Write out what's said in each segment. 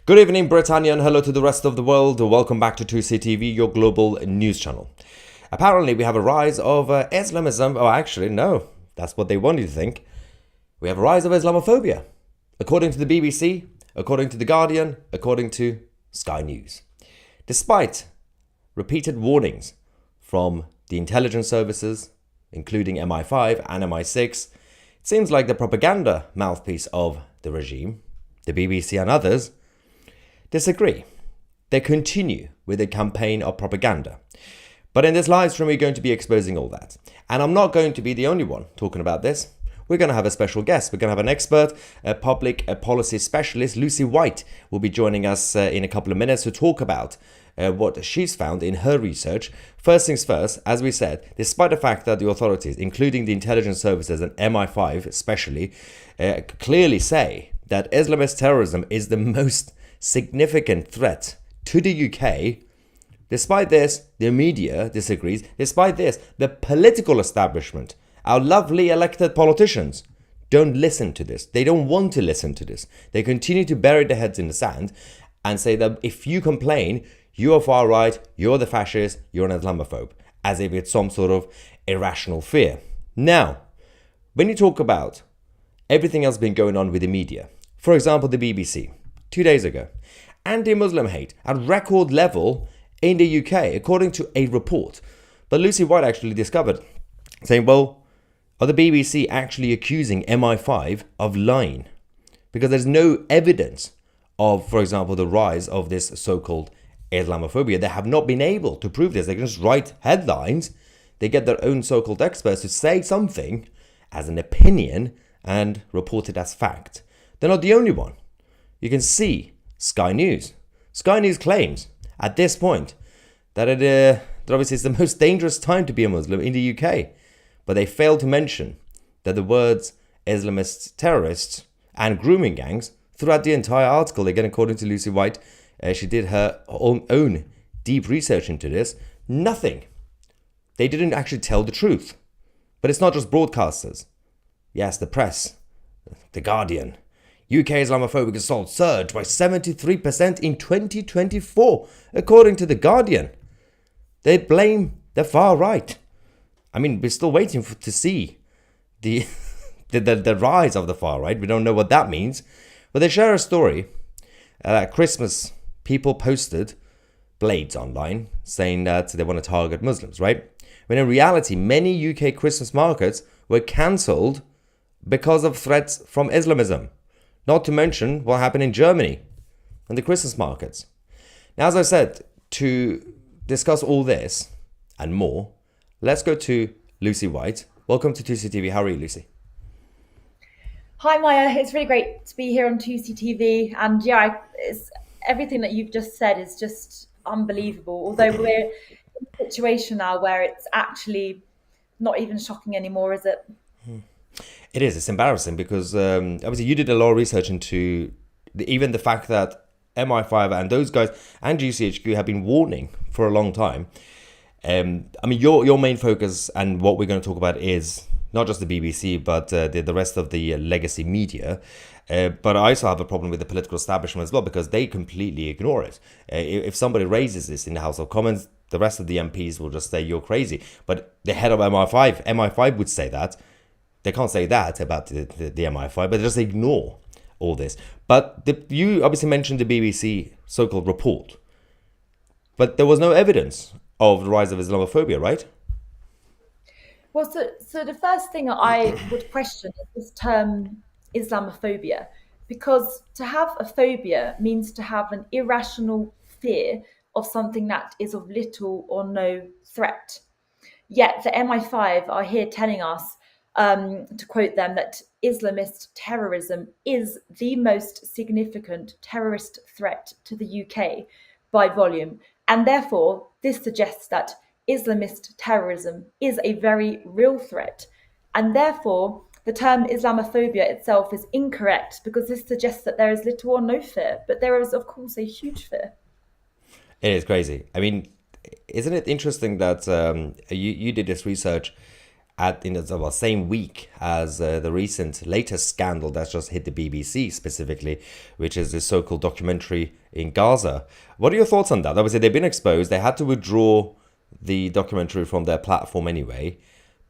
Good evening, Britannia, and hello to the rest of the world. Welcome back to 2CTV, your global news channel. Apparently, we have a rise of Islamism. Oh, actually, no. That's what they want you to think. We have a rise of Islamophobia. According to the BBC, according to The Guardian, according to Sky News. Despite repeated warnings from the intelligence services, including MI5 and MI6, it seems like the propaganda mouthpiece of the regime, the BBC and others, disagree. They continue with a campaign of propaganda. But in this live stream, we're going to be exposing all that. And I'm not going to be the only one talking about this. We're going to have a special guest. We're going to have an expert, a public policy specialist. Lucy White will be joining us in a couple of minutes to talk about what she's found in her research. First things first, as we said, despite the fact that the authorities, including the intelligence services and MI5 especially, clearly say that Islamist terrorism is the most significant threat to the UK. Despite this, the media disagrees. Despite this, the political establishment, our lovely elected politicians, don't listen to this. They don't want to listen to this. They continue to bury their heads in the sand and say that if you complain, you're far right, you're the fascist, you're an Islamophobe, as if it's some sort of irrational fear. Now, when you talk about everything else been going on with the media, for example, the BBC, 2 days ago, anti-Muslim hate at record level in the UK, according to a report. But Lucy White actually discovered, saying, well, are the BBC actually accusing MI5 of lying? Because there's no evidence of, for example, the rise of this so-called Islamophobia. They have not been able to prove this. They can just write headlines. They get their own so-called experts to say something as an opinion and report it as fact. They're not the only one. You can see Sky News. Sky News claims at this point that that obviously is the most dangerous time to be a Muslim in the UK. But they fail to mention that the words Islamist terrorists and grooming gangs throughout the entire article, again, according to Lucy White, she did her own deep research into this. Nothing. They didn't actually tell the truth. But it's not just broadcasters. Yes, the press, The Guardian. UK Islamophobic assault surged by 73% in 2024, according to The Guardian. They blame the far right. I mean, we're still waiting to see the rise of the far right. We don't know what that means. But they share a story. At Christmas, people posted blades online saying that they want to target Muslims, right? When in reality, many UK Christmas markets were cancelled because of threats from Islamism. Not to mention what happened in Germany and the Christmas markets. Now, as I said, to discuss all this and more, let's go to Lucy White. Welcome to 2CTV. How are you, Lucy? Hi, Maya. It's really great to be here on 2CTV. And yeah, it's, everything that you've just said is just unbelievable. Although we're in a situation now where it's actually not even shocking anymore, is it? It is. It's embarrassing because obviously you did a lot of research into even the fact that MI5 and those guys and GCHQ have been warning for a long time. I mean, your main focus and what we're going to talk about is not just the BBC, but the rest of the legacy media. But I also have a problem with the political establishment as well because they completely ignore it. If somebody raises this in the House of Commons, the rest of the MPs will just say you're crazy. But the head of MI5 would say that. They can't say that about the MI5, but they just ignore all this. But you obviously mentioned the BBC so-called report. But there was no evidence of the rise of Islamophobia, right? Well, so the first thing that I would question is this term Islamophobia, because to have a phobia means to have an irrational fear of something that is of little or no threat. Yet the MI5 are here telling us, to quote them, that Islamist terrorism is the most significant terrorist threat to the UK by volume. And therefore, this suggests that Islamist terrorism is a very real threat. And therefore, the term Islamophobia itself is incorrect because this suggests that there is little or no fear. But there is, of course, a huge fear. It is crazy. I mean, isn't it interesting that you did this research at the same week as the recent latest scandal that's just hit the BBC specifically, which is this so-called documentary in Gaza. What are your thoughts on that? Obviously, they've been exposed. They had to withdraw the documentary from their platform anyway.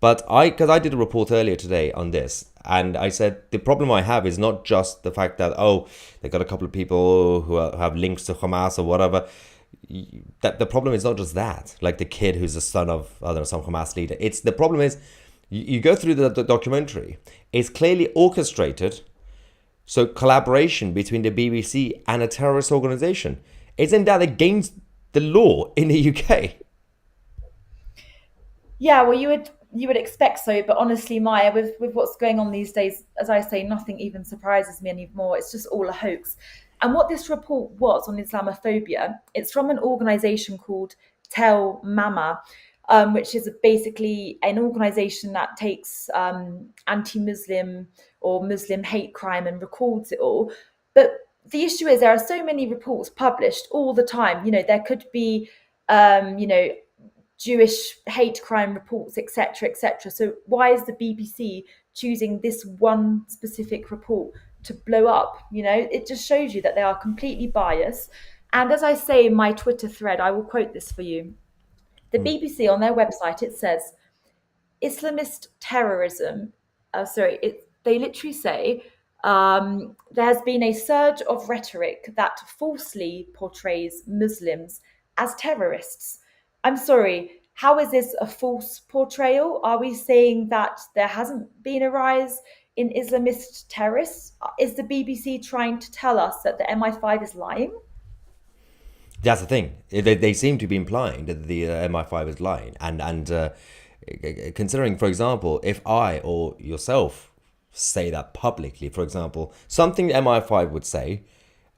But because I did a report earlier today on this, and I said the problem I have is not just the fact that, oh, they got a couple of people who have links to Hamas or whatever. That the problem is not just that, like the kid who's the son of, I don't know, some Hamas leader. It's the problem is you go through the documentary, it's clearly orchestrated. So collaboration between the BBC and a terrorist organization. Isn't that against the law in the UK? Yeah, well, you would expect so, but honestly, Maya, with what's going on these days, as I say, nothing even surprises me anymore. It's just all a hoax. And what this report was on Islamophobia, it's from an organisation called Tell Mama, which is basically an organisation that takes anti-Muslim or Muslim hate crime and records it all. But the issue is there are so many reports published all the time. There could be, Jewish hate crime reports, etc., etc. So why is the BBC choosing this one specific report to blow up? It just shows you that they are completely biased. And as I say in my Twitter thread, I will quote this for you. The BBC on their website, it says, Islamist terrorism, they literally say there has been a surge of rhetoric that falsely portrays Muslims as terrorists. I'm sorry, how is this a false portrayal? Are we saying that there hasn't been a rise in Islamist terrorists? Is the BBC trying to tell us that the MI5 is lying? That's the thing. They seem to be implying that the MI5 is lying, and considering, for example, if I or yourself say that publicly, for example, something MI5 would say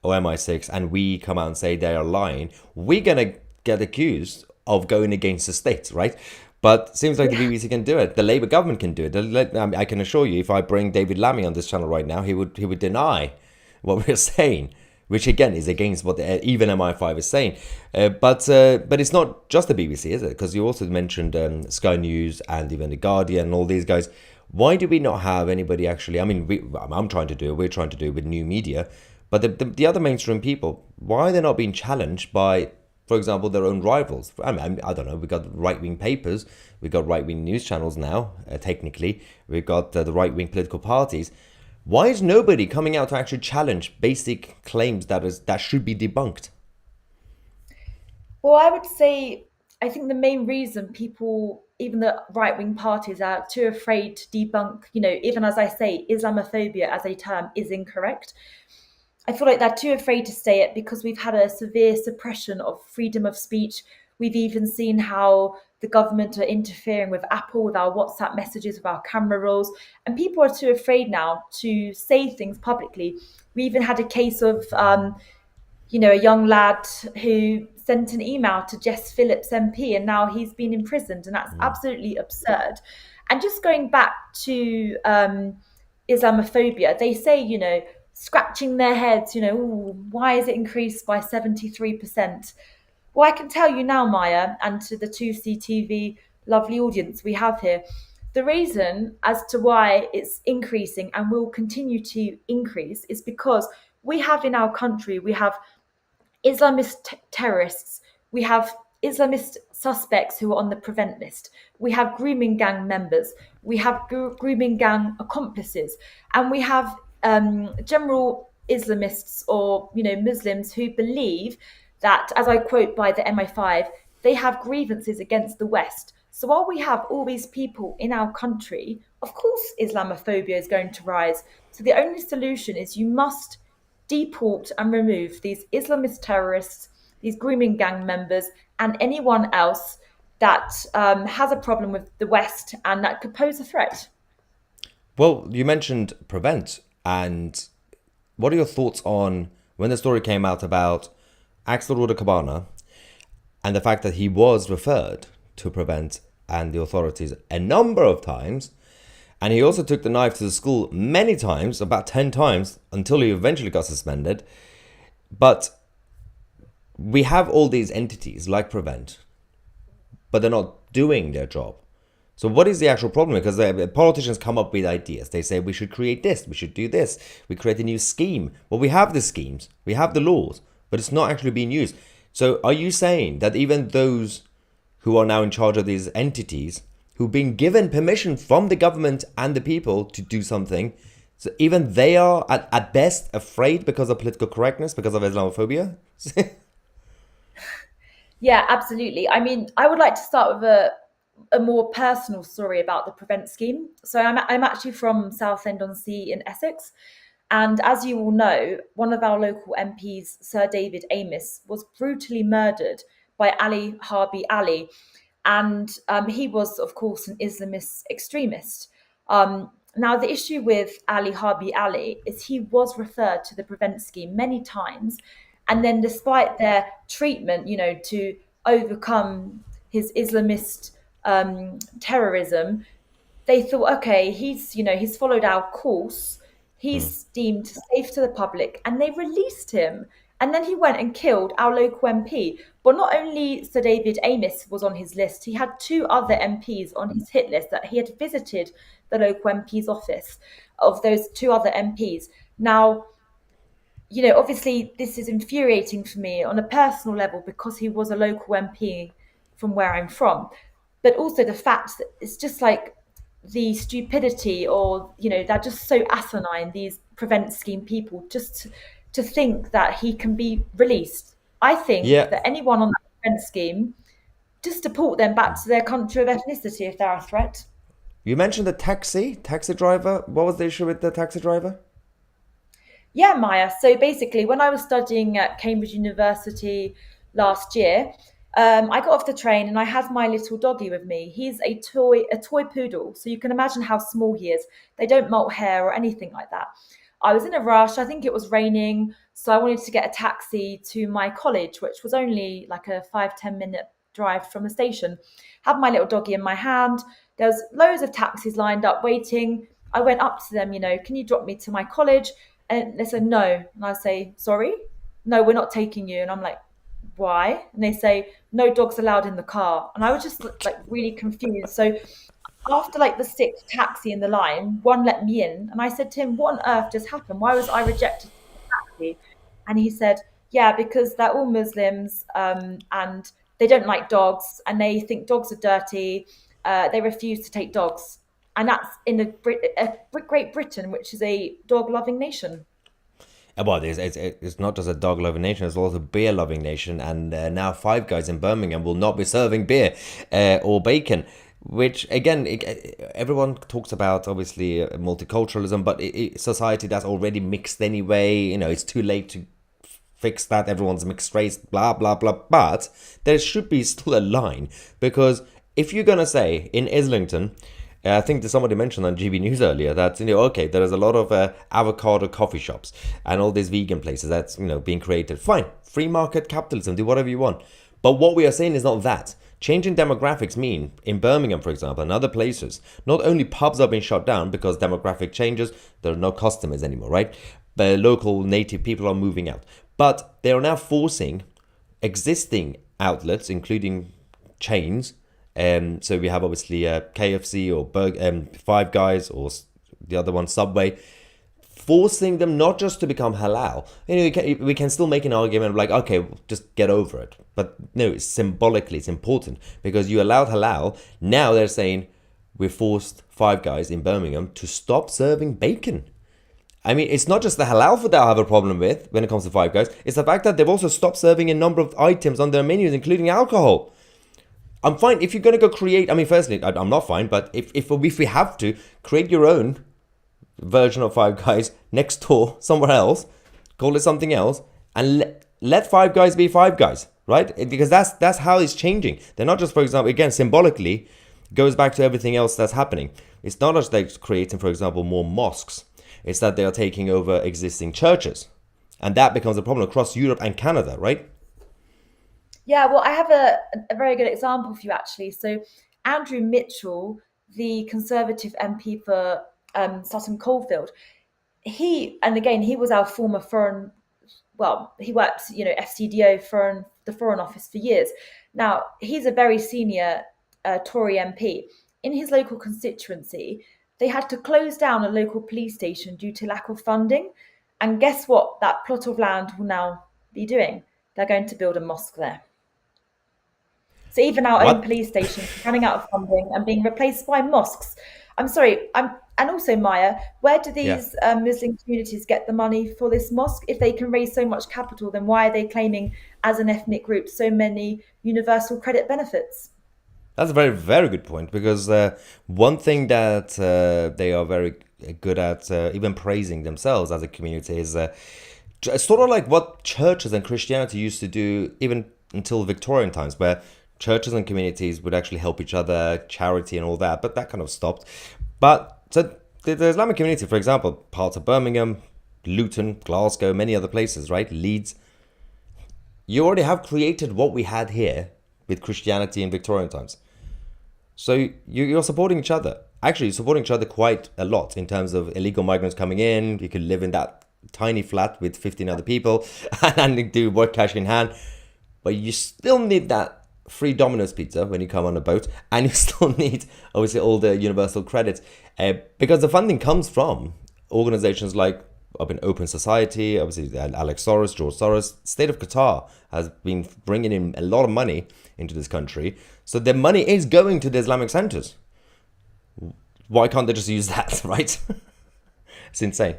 or MI6, and we come out and say they are lying, we're gonna get accused of going against the state, right? But seems like the Yeah. BBC can do it. The Labour government can do it. I can assure you, if I bring David Lammy on this channel right now, he would deny what we're saying, which again is against what even MI5 is saying. But it's not just the BBC, is it? Because you also mentioned Sky News and even the Guardian and all these guys. Why do we not have anybody actually? I mean, I'm trying to do it. We're trying to do it with new media, but the other mainstream people, why are they not being challenged by, for example, their own rivals? I don't know. We've got right-wing papers. We've got right-wing news channels now, technically. We've got the right-wing political parties. Why is nobody coming out to actually challenge basic claims that should be debunked? Well, I would say I think the main reason people, even the right wing parties, are too afraid to debunk, even as I say, Islamophobia as a term is incorrect. I feel like they're too afraid to say it because we've had a severe suppression of freedom of speech. We've even seen how the government are interfering with Apple, with our WhatsApp messages, with our camera rolls, and people are too afraid now to say things publicly. We even had a case of a young lad who sent an email to Jess Phillips MP, and now he's been imprisoned, and that's absolutely absurd. And just going back to Islamophobia, they say, scratching their heads, "Ooh, why is it increased by 73%? Well, I can tell you now, Maya, and to the 2CTV lovely audience we have here, the reason as to why it's increasing and will continue to increase is because we have in our country, we have Islamist terrorists, we have Islamist suspects who are on the prevent list, we have grooming gang members, we have grooming gang accomplices, and we have general Islamists or Muslims who believe that, as I quote by the MI5, they have grievances against the West. So while we have all these people in our country, of course Islamophobia is going to rise. So the only solution is you must deport and remove these Islamist terrorists, these grooming gang members, and anyone else that has a problem with the West and that could pose a threat. Well, you mentioned prevent, and what are your thoughts on when the story came out about Axel Ruda Cabana and the fact that he was referred to prevent and the authorities a number of times, and he also took the knife to the school many times, about 10 times, until he eventually got suspended. But we have all these entities like prevent, but they're not doing their job. So what is the actual problem? Because politicians come up with ideas. They say we should create this, we should do this, we create a new scheme. Well, we have the schemes, we have the laws, but it's not actually being used. So are you saying that even those who are now in charge of these entities, who've been given permission from the government and the people to do something, so even they are at best afraid because of political correctness, because of Islamophobia? Yeah, absolutely. I mean, I would like to start with a more personal story about the Prevent scheme. So I'm actually from Southend-on-Sea in Essex. And as you all know, one of our local MPs, Sir David Amess, was brutally murdered by Ali Harbi Ali. And he was, of course, an Islamist extremist. Now, the issue with Ali Harbi Ali is he was referred to the Prevent scheme many times. And then, despite their treatment, to overcome his Islamist terrorism, they thought, okay, he's followed our course, Hmm. he's deemed safe to the public, and they released him. And then he went and killed our local MP. But not only Sir David Amess was on his list, he had two other MPs on his hit list that he had visited the local MP's office of those two other MPs. Now, obviously this is infuriating for me on a personal level because he was a local MP from where I'm from. But also the fact that it's just like the stupidity, or, they're just so asinine, these Prevent scheme people, just to think that he can be released. I think Yeah. that anyone on that Prevent scheme, just deport them back to their country of ethnicity if they're a threat. You mentioned the taxi driver. What was the issue with the taxi driver? Yeah, Maya. So basically, when I was studying at Cambridge University last year, I got off the train and I had my little doggy with me. He's a toy poodle. So you can imagine how small he is. They don't molt hair or anything like that. I was in a rush. I think it was raining, so I wanted to get a taxi to my college, which was only like a 5-10 minute drive from the station. Had my little doggy in my hand. There was loads of taxis lined up waiting. I went up to them, can you drop me to my college? And they said, no. And I say, sorry? No, we're not taking you. And I'm like, why? And they say, no dogs allowed in the car. And I was just like really confused. So after like the sixth taxi in the line, one let me in. And I said to him, what on earth just happened? Why was I rejected from the taxi? And he said, yeah, because they're all Muslims, and they don't like dogs, and they think dogs are dirty. They refuse to take dogs. And that's in Great Britain, which is a dog loving nation. Well, it's not just a dog loving nation, it's also a beer loving nation. And now Five Guys in Birmingham will not be serving beer or bacon. Which, again, everyone talks about, obviously, multiculturalism, but society that's already mixed anyway. It's too late to fix that. Everyone's mixed race, blah, blah, blah. But there should be still a line, because if you're going to say in Islington, I think that somebody mentioned on GB News earlier that, okay, there is a lot of avocado coffee shops and all these vegan places that's, being created. Fine, free market capitalism, do whatever you want. But what we are saying is not that. Changing demographics mean, in Birmingham, for example, and other places, not only pubs are being shut down because demographic changes, there are no customers anymore, right? The local native people are moving out. But they are now forcing existing outlets, including chains. So we have, obviously, KFC or Five Guys, or the other one, Subway, forcing them not just to become halal. We can still make an argument of like, okay, just get over it. But no, symbolically, it's important because you allowed halal. Now they're saying we forced Five Guys in Birmingham to stop serving bacon. I mean, it's not just the halal food that I have a problem with when it comes to Five Guys. It's the fact that they've also stopped serving a number of items on their menus, including alcohol. I'm fine if you're going to go create. I mean, firstly, I'm not fine, but if we have to create your own version of Five Guys next door somewhere else, call it something else, and let Five Guys be Five Guys, right? Because that's how it's changing. They're not just, for example, again, symbolically, goes back to everything else that's happening. It's not just they're creating, for example, more mosques. It's that they are taking over existing churches, and that becomes a problem across Europe and Canada, right? Yeah, well, I have a very good example for you, actually. So, Andrew Mitchell, the Conservative MP for Sutton Coldfield, and again, he was our former foreign, well, he worked, FCDO, the Foreign Office, for years. Now, he's a very senior Tory MP. in his local constituency, they had to close down a local police station due to lack of funding. And guess what? That plot of land will now be doing. They're going to build a mosque there. So even our own What? police stations are running out of funding and being replaced by mosques. I'm sorry. And also, Maya, where do Yeah. these Muslim communities get the money for this mosque? If they can raise so much capital, then why are they claiming, as an ethnic group, so many universal credit benefits? That's a very, very good point because one thing that they are very good at, even praising themselves as a community, is sort of like what churches and Christianity used to do even until Victorian times, where churches and communities would actually help each other, charity and all that, but that kind of stopped. But so the Islamic community, for example, parts of Birmingham, Luton, Glasgow, many other places, right? Leeds, you already have created what we had here with Christianity in Victorian times. So you're supporting each other. Actually, you're supporting each other quite a lot in terms of illegal migrants coming in. You could live in that tiny flat with 15 other people and do work cash in hand. But you still need that free Domino's pizza when you come on a boat. And you still need, obviously, all the universal credits. Because the funding comes from organizations like up in Open Society, obviously Alex Soros, George Soros. State of Qatar has been bringing in a lot of money into this country. So the money is going to the Islamic centers. Why can't they just use that, right? It's insane.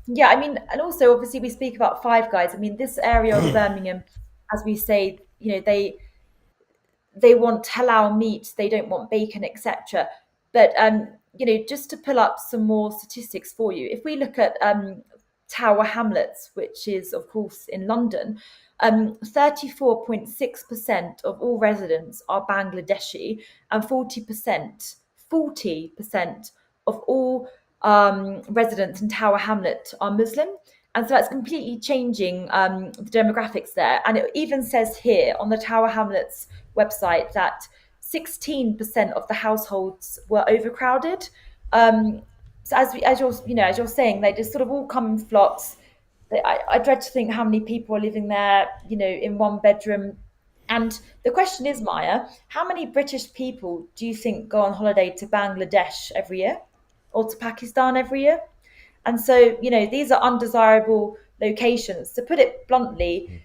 Yeah, I mean, and also obviously we speak about Five Guys. I mean, this area of Birmingham, as we say, they want halal meat, they don't want bacon, etc. But just to pull up some more statistics for you, if we look at Tower Hamlets, which is of course in London, 34.6% of all residents are Bangladeshi, and 40% of all residents in Tower Hamlet are Muslim. And so that's completely changing the demographics there. And it even says here on the Tower Hamlets website that 16% of the households were overcrowded. So as you're saying, they just sort of all come in flocks. I dread to think how many people are living there, in one bedroom. And the question is, Maya, how many British people do you think go on holiday to Bangladesh every year or to Pakistan every year? And so, these are undesirable locations. To put it bluntly,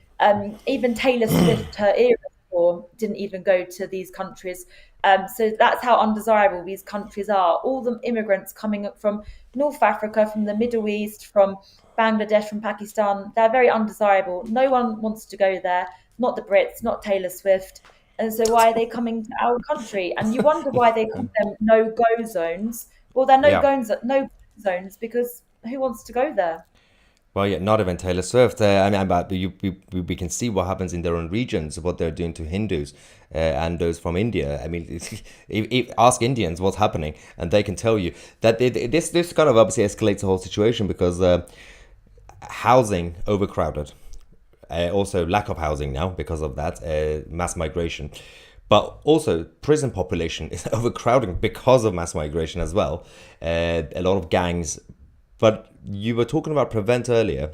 even Taylor Swift, her era tour, didn't even go to these countries. So that's how undesirable these countries are. All the immigrants coming up from North Africa, from the Middle East, from Bangladesh, from Pakistan, they're very undesirable. No one wants to go there, not the Brits, not Taylor Swift. And so why are they coming to our country? And you wonder why they call them no-go zones. Well, they're Yeah. no zones because who wants to go there? Well, yeah, not even Taylor Swift. I mean, but we can see what happens in their own regions, what they're doing to Hindus and those from India. I mean, ask Indians what's happening, and they can tell you that this kind of obviously escalates the whole situation because housing overcrowded, also lack of housing now because of that mass migration. But also, prison population is overcrowding because of mass migration as well. A lot of gangs. But you were talking about prevent earlier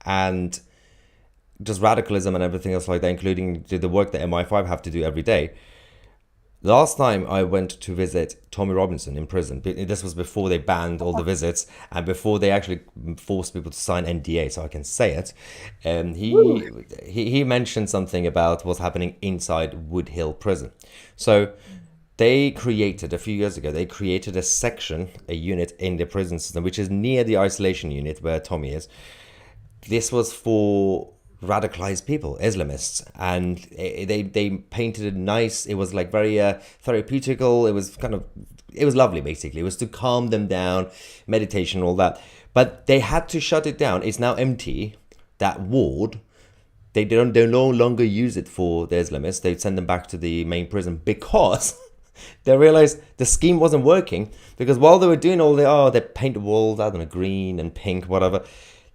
and just radicalism and everything else like that, including the work that MI5 have to do every day. Last time I went to visit Tommy Robinson in prison. This was before they banned all the visits and before they actually forced people to sign NDA, so I can say it. He mentioned something about what's happening inside Wood Hill prison. So they created, a few years ago, they created a section, a unit in the prison system, which is near the isolation unit where Tommy is. This was for radicalized people, Islamists, and they painted it nice. It was like very therapeutical. It was lovely, basically. It was to calm them down, meditation, all that. But they had to shut it down. It's now empty, that ward. They no longer use it for the Islamists. They send them back to the main prison because they realized the scheme wasn't working, because while they were doing all they paint the walls, I don't know, green and pink, whatever,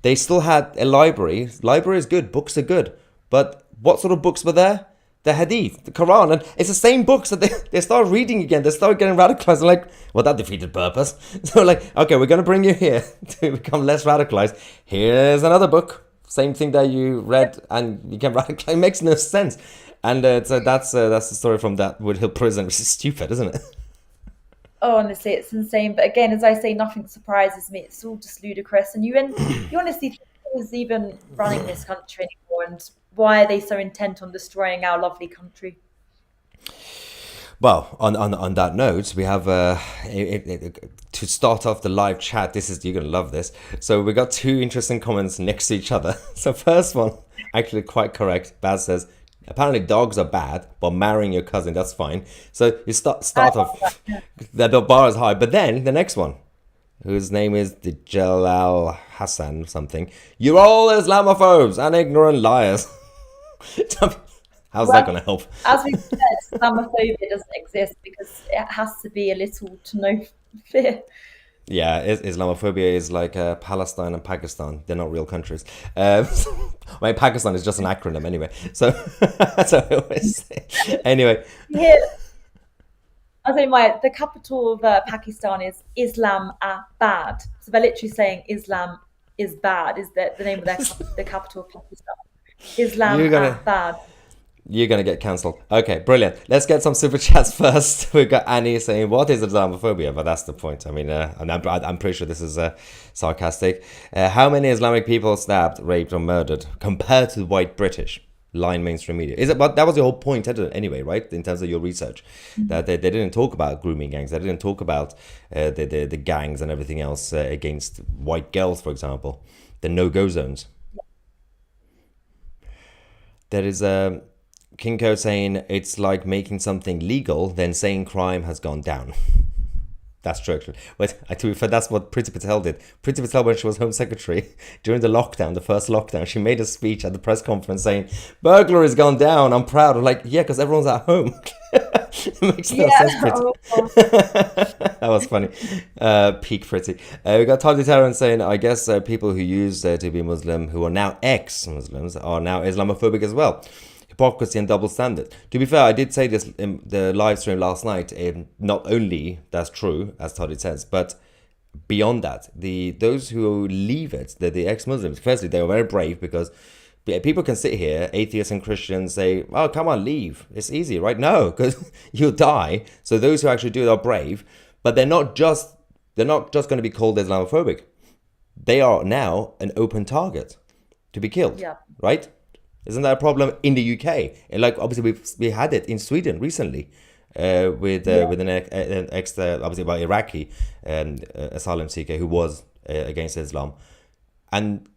they still had a library. Library is good, books are good. But what sort of books were there? The Hadith, the Quran, and it's the same books that they start reading again. They start getting radicalized. Like, well, that defeated purpose. So like, okay, we're going to bring you here to become less radicalized. Here's another book same thing that you read and you can radicalize. It makes no sense. And so that's the story from that Wood Hill prison, which is stupid, isn't it? Oh, honestly, it's insane. But again, as I say, nothing surprises me. It's all just ludicrous. And you honestly think who's even running this country anymore, and why are they so intent on destroying our lovely country? Well, on that note, we have to start off the live chat. You're gonna love this. So we got two interesting comments next to each other. So first one, actually quite correct. Baz says, apparently dogs are bad, but marrying your cousin, that's fine. So you start off, the bar is high. But then the next one, whose name is the Jalal Hassan something. You're all Islamophobes and ignorant liars. How's that going to help? As we said, Islamophobia doesn't exist because it has to be a little to no fear. Yeah, Islamophobia is like Palestine and Pakistan. They're not real countries. Pakistan is just an acronym anyway. So, so I always say. Anyway. Yeah. I say the capital of Pakistan is Islamabad. So they're literally saying Islam is bad. Is the name of the capital of Pakistan? Islamabad. You're going to get cancelled. Okay, brilliant. Let's get some super chats first. We've got Annie saying, what is Islamophobia? But that's the point. I mean, and I'm pretty sure this is sarcastic. How many Islamic people stabbed, raped, or murdered compared to white British? Line mainstream media. Is it? But that was your whole point anyway, right? In terms of your research, that they didn't talk about grooming gangs. They didn't talk about the gangs and everything else against white girls, for example. The no-go zones. There is Kinko saying it's like making something legal, then saying crime has gone down. That's true, actually. But to be fair, that's what Priti Patel did. Priti Patel, when she was Home Secretary, during the lockdown, the first lockdown, she made a speech at the press conference saying, burglary's gone down, I'm proud. I'm like, yeah, because everyone's at home. It makes no sense, Priti. That was funny. Peak Priti. We got Toddy Tarrant saying, I guess people who used to be Muslim, who are now ex-Muslims, are now Islamophobic as well. Hypocrisy and double standard. To be fair, I did say this in the live stream last night. Not only that's true, as Toddy says, but beyond that, those who leave it, the ex-Muslims, firstly, they were very brave because people can sit here, atheists and Christians, say, oh, come on, leave. It's easy, right? No, because you'll die. So those who actually do it are brave, but they're not just going to be called Islamophobic. They are now an open target to be killed, right? Isn't that a problem in the UK? And like obviously we had it in Sweden recently with an ex obviously by Iraqi asylum seeker who was against Islam, and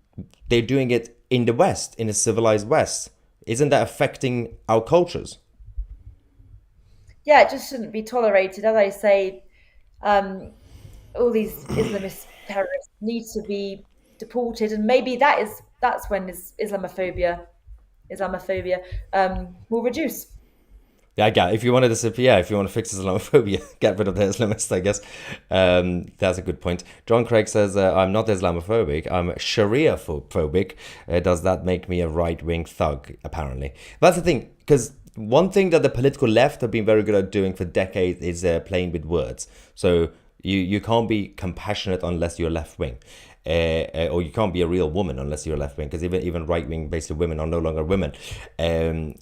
they're doing it in the West, in the civilized West. Isn't that affecting our cultures? Yeah, it just shouldn't be tolerated. As I say, all these Islamist terrorists need to be deported, and maybe that's when Islamophobia will reduce. Yeah, if you want to disappear, if you want to fix Islamophobia, get rid of the Islamists, I guess. That's a good point. John Craig says, I'm not Islamophobic, I'm Sharia phobic. Does that make me a right-wing thug? Apparently. That's the thing, because one thing that the political left have been very good at doing for decades is playing with words. So you can't be compassionate unless you're left-wing. Or you can't be a real woman unless you're left wing, because even right wing basically women are no longer women, and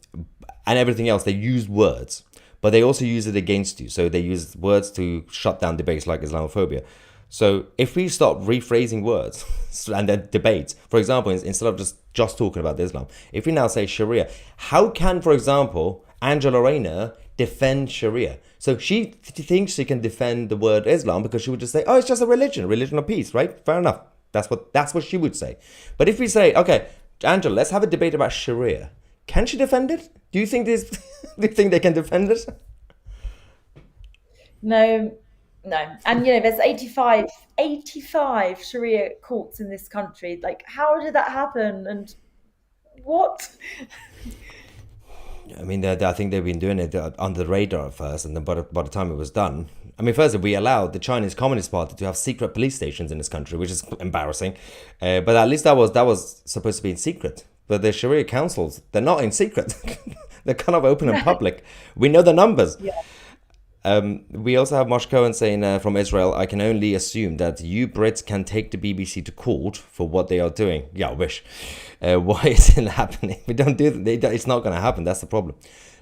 everything else, they use words, but they also use it against you. So they use words to shut down debates like Islamophobia. So if we start rephrasing words and then debates, for example, instead of just talking about Islam, if we now say Sharia, how can, for example, Angela Rayner defend Sharia? So she thinks she can defend the word Islam because she would just say, oh, it's just a religion of peace, right? Fair enough. That's what she would say. But if we say, okay, Angela, let's have a debate about Sharia, can she defend it? Do you think do you think they can defend it? No. And there's 85 Sharia courts in this country. Like, how did that happen? And what? I mean, I think they've been doing it under the radar at first, and then by the time it was done, I mean, first we allowed the Chinese Communist Party to have secret police stations in this country, which is embarrassing. But at least that was supposed to be in secret. But the Sharia councils, they're not in secret. They're kind of open in public. We know the numbers. Yeah. We also have Mosh Cohen saying from Israel, I can only assume that you Brits can take the BBC to court for what they are doing. Yeah, I wish. Why isn't it happening? We don't do that. It's not going to happen. That's the problem.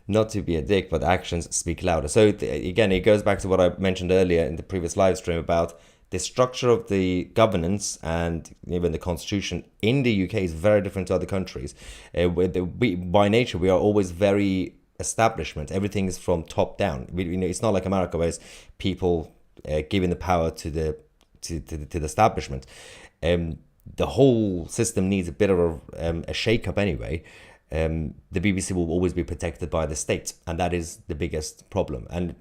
Not to be a dick, but actions speak louder. So again, it goes back to what I mentioned earlier in the previous live stream about the structure of the governance and even the constitution in the UK is very different to other countries. By nature, we are always very establishment. Everything is from top down. It's not like America, where it's people giving the power to the establishment. The whole system needs a bit of a shake-up anyway. The BBC will always be protected by the state, and that is the biggest problem. And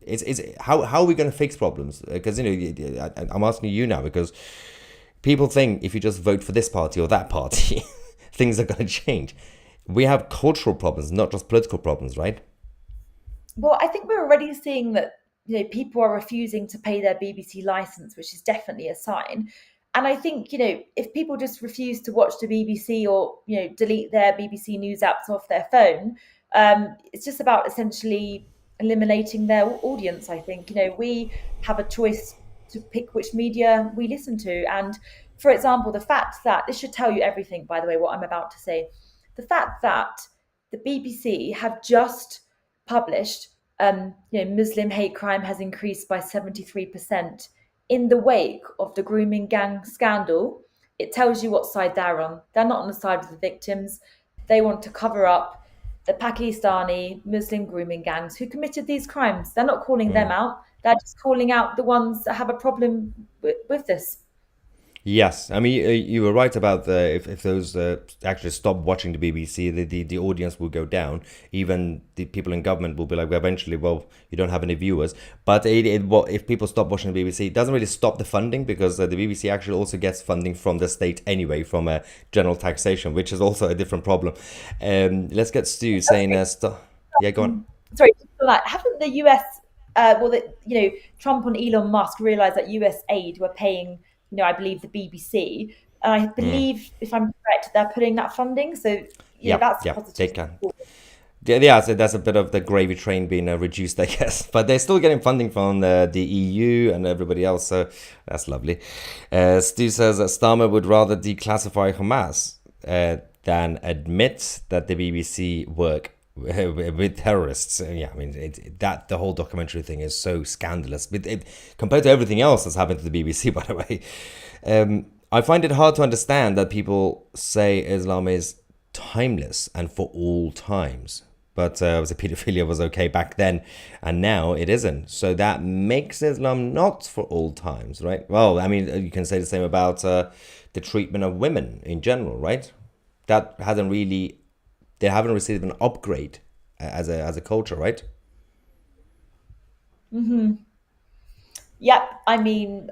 it's how are we going to fix problems? Because I'm asking you now, because people think if you just vote for this party or that party, things are going to change. We have cultural problems, not just political problems, right? Well, I think we're already seeing that people are refusing to pay their BBC license, which is definitely a sign. And I think if people just refuse to watch the BBC or delete their BBC News apps off their phone, it's just about essentially eliminating their audience. I think we have a choice to pick which media we listen to. And for example, the fact that this should tell you everything, by the way, what I'm about to say, the fact that the BBC have just published, Muslim hate crime has increased by 73% in the wake of the grooming gang scandal. It tells you what side they're on. They're not on the side of the victims. They want to cover up the Pakistani Muslim grooming gangs who committed these crimes. They're not calling them out. They're just calling out the ones that have a problem with this. Yes, I mean you were right about if those actually stop watching the BBC, the audience will go down. Even the people in government will be like, well, eventually, well, you don't have any viewers. But if people stop watching the BBC, it doesn't really stop the funding, because the BBC actually also gets funding from the state anyway, from general taxation, which is also a different problem. Let's get Stu saying, yeah, go on. Sorry, haven't the US, Trump and Elon Musk realized that US aid were paying, I believe the BBC, and I believe, if I'm correct, they're putting that funding. So that's positive. They can. Yeah, so that's a bit of the gravy train being reduced, I guess. But they're still getting funding from the EU and everybody else, so that's lovely. Stu says that Starmer would rather declassify Hamas than admit that the BBC work with terrorists. Yeah, I mean the whole documentary thing is so scandalous. Compared to everything else that's happened to the BBC, by the way, I find it hard to understand that people say Islam is timeless and for all times. But the pedophilia was okay back then, and now it isn't. So that makes Islam not for all times, right? Well, I mean, you can say the same about the treatment of women in general, right? That hasn't really. They haven't received an upgrade as a culture, right? Mm-hmm. Yep. I mean,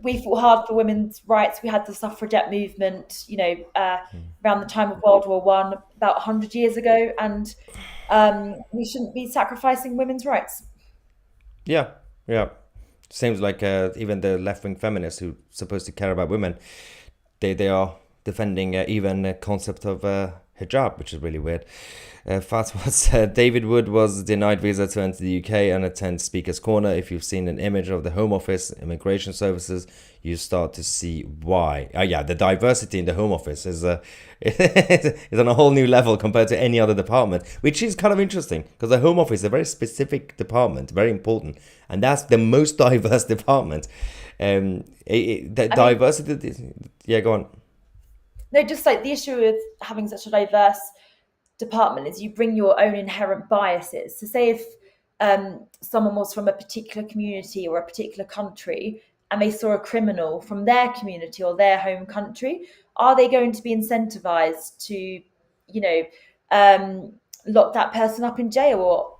we fought hard for women's rights. We had the suffragette movement, around the time of World War One, about 100 years ago, and we shouldn't be sacrificing women's rights. Yeah. Seems like even the left-wing feminists who are supposed to care about women, they are defending even a concept of hijab, which is really weird. David Wood was denied visa to enter the UK and attend Speaker's Corner. If you've seen an image of the Home Office, Immigration Services, you start to see why. The diversity in the Home Office is is on a whole new level compared to any other department, which is kind of interesting, because the Home Office is a very specific department, very important, and that's the most diverse department. Diversity. Yeah, go on. No, just like the issue with having such a diverse department is you bring your own inherent biases. So say if someone was from a particular community or a particular country and they saw a criminal from their community or their home country, are they going to be incentivized to, lock that person up in jail or,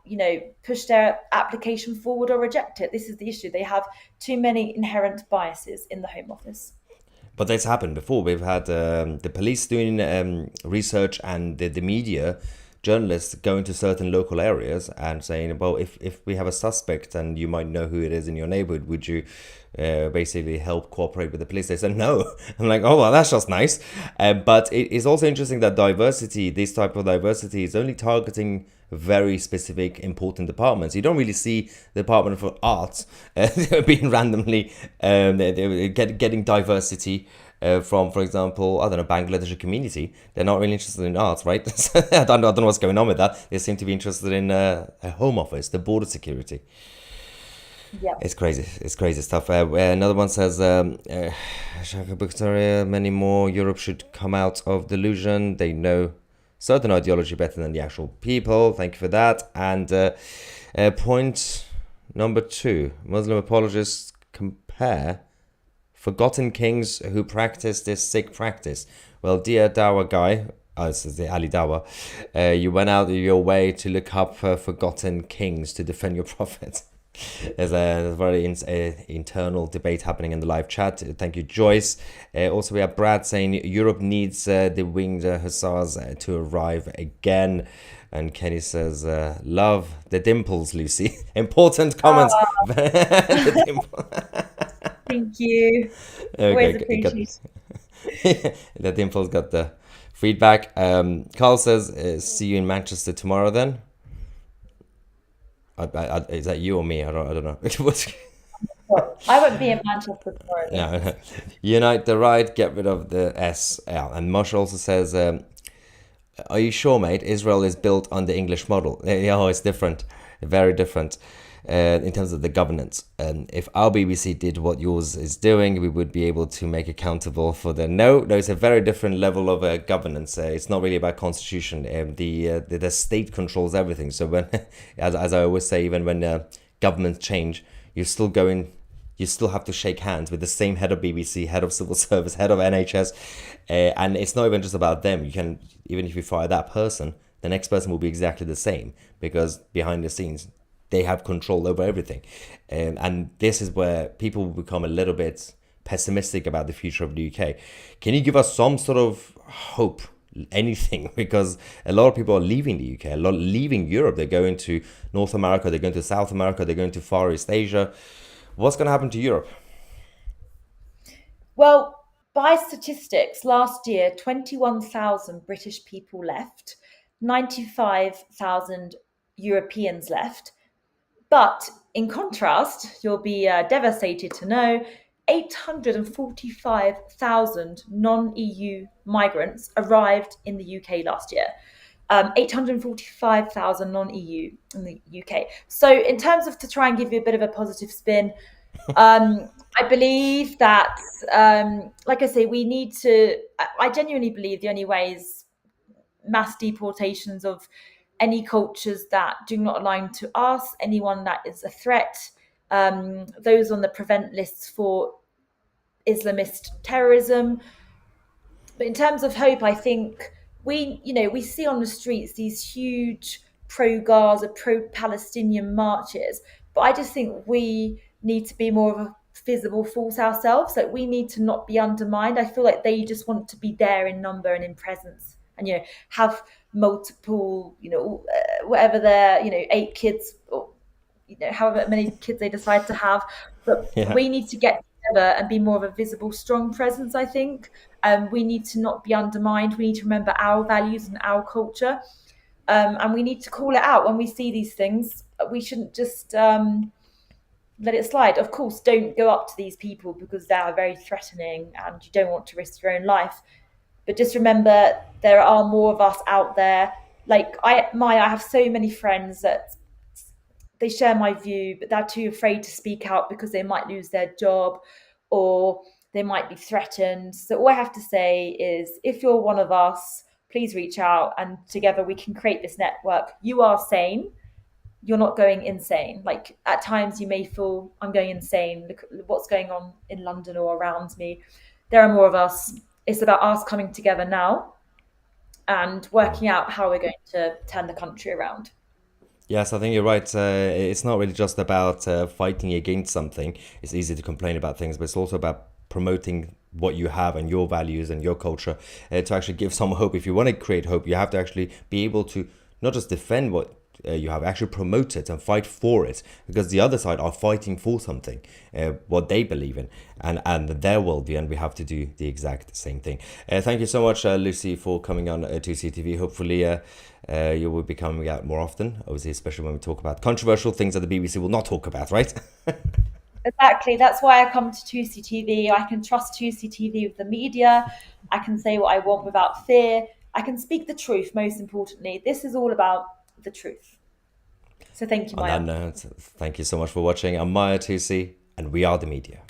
push their application forward or reject it? This is the issue. They have too many inherent biases in the Home Office. But that's happened before. We've had the police doing research and the media, journalists going to certain local areas and saying, well, if we have a suspect and you might know who it is in your neighborhood, would you basically help cooperate with the police? They said no. I'm like, oh, well, that's just nice. But it is also interesting that this type of diversity is only targeting very specific important departments. You don't really see the Department for Arts being randomly getting diversity from, for example, I don't know, Bangladeshi community. They're not really interested in arts, right? I don't know what's going on with that. They seem to be interested in a home office, the border security. Yeah. It's crazy. It's crazy stuff. Another one says, Shaka Victoria, many more. Europe should come out of delusion. They know certain ideology better than the actual people. Thank you for that. And point number 2, Muslim apologists compare forgotten kings who practice this sick practice. Well, dear Dawa guy, this is the Ali Dawa, you went out of your way to look up forgotten kings to defend your prophet. There's a very internal debate happening in the live chat. Thank you, Joyce. Also, we have Brad saying Europe needs the winged hussars to arrive again. And Kenny says, love the dimples, Lucy. Important comments. The dimple. Thank you. Always appreciate it. The dimples got the feedback. Carl says, see you in Manchester tomorrow then. Is that you or me? I don't know. I won't be in Manchester tomorrow. No. Unite the right, get rid of the S. And Mosh also says, are you sure, mate? Israel is built on the English model. Yeah, it's different. Very different. In terms of the governance. If our BBC did what yours is doing, we would be able to make accountable for the... No, it's a very different level of governance. It's not really about constitution. The state controls everything. So when, as I always say, even when governments change, you still have to shake hands with the same head of BBC, head of civil service, head of NHS. And it's not even just about them. You can, even if you fire that person, the next person will be exactly the same, because behind the scenes, they have control over everything. And this is where people will become a little bit pessimistic about the future of the UK. Can you give us some sort of hope, anything? Because a lot of people are leaving the UK, a lot leaving Europe. They're going to North America, they're going to South America, they're going to Far East Asia. What's going to happen to Europe? Well, by statistics, last year, 21,000 British people left, 95,000 Europeans left. But in contrast, you'll be devastated to know 845,000 non-EU migrants arrived in the UK last year. 845,000 non-EU in the UK. So in terms of, to try and give you a bit of a positive spin, I believe that, like I say, I genuinely believe the only way is mass deportations of any cultures that do not align to us, anyone that is a threat, those on the prevent lists for Islamist terrorism. But in terms of hope, I think we see on the streets these huge pro-Gaza, pro-Palestinian marches, but I just think we need to be more of a visible force ourselves. Like, we need to not be undermined. I feel like they just want to be there in number and in presence, and have multiple, whatever their 8 kids, or however many kids they decide to have. But we need to get together and be more of a visible, strong presence, I think. We need to not be undermined. We need to remember our values and our culture, and we need to call it out when we see these things. We shouldn't just let it slide. Of course, don't go up to these people because they are very threatening and you don't want to risk your own life. But just remember, there are more of us out there. Like I have so many friends that they share my view, but they're too afraid to speak out because they might lose their job or they might be threatened. So all I have to say is, if you're one of us, please reach out, and together we can create this network. You are sane. You're not going insane. Like, at times you may feel, I'm going insane. Look at what's going on in London or around me. There are more of us. It's about us coming together now and working out how we're going to turn the country around. Yes, I think you're right. It's not really just about fighting against something. It's easy to complain about things, but it's also about promoting what you have and your values and your culture to actually give some hope. If you want to create hope, you have to actually be able to not just defend what you have, actually promote it and fight for it, because the other side are fighting for something, what they believe in and their worldview, and we have to do the exact same thing. Thank you so much, Lucy, for coming on to CTV. Hopefully you will be coming out more often, obviously, especially when we talk about controversial things that the BBC will not talk about, right? Exactly. That's why I come to 2CTV. I can trust 2CTV with the media. I can say what I want without fear. I can speak the truth, most importantly. This is all about the truth. So thank you, On that Maya. note, thank you so much for watching. I'm Maya Tusi, and we are the media.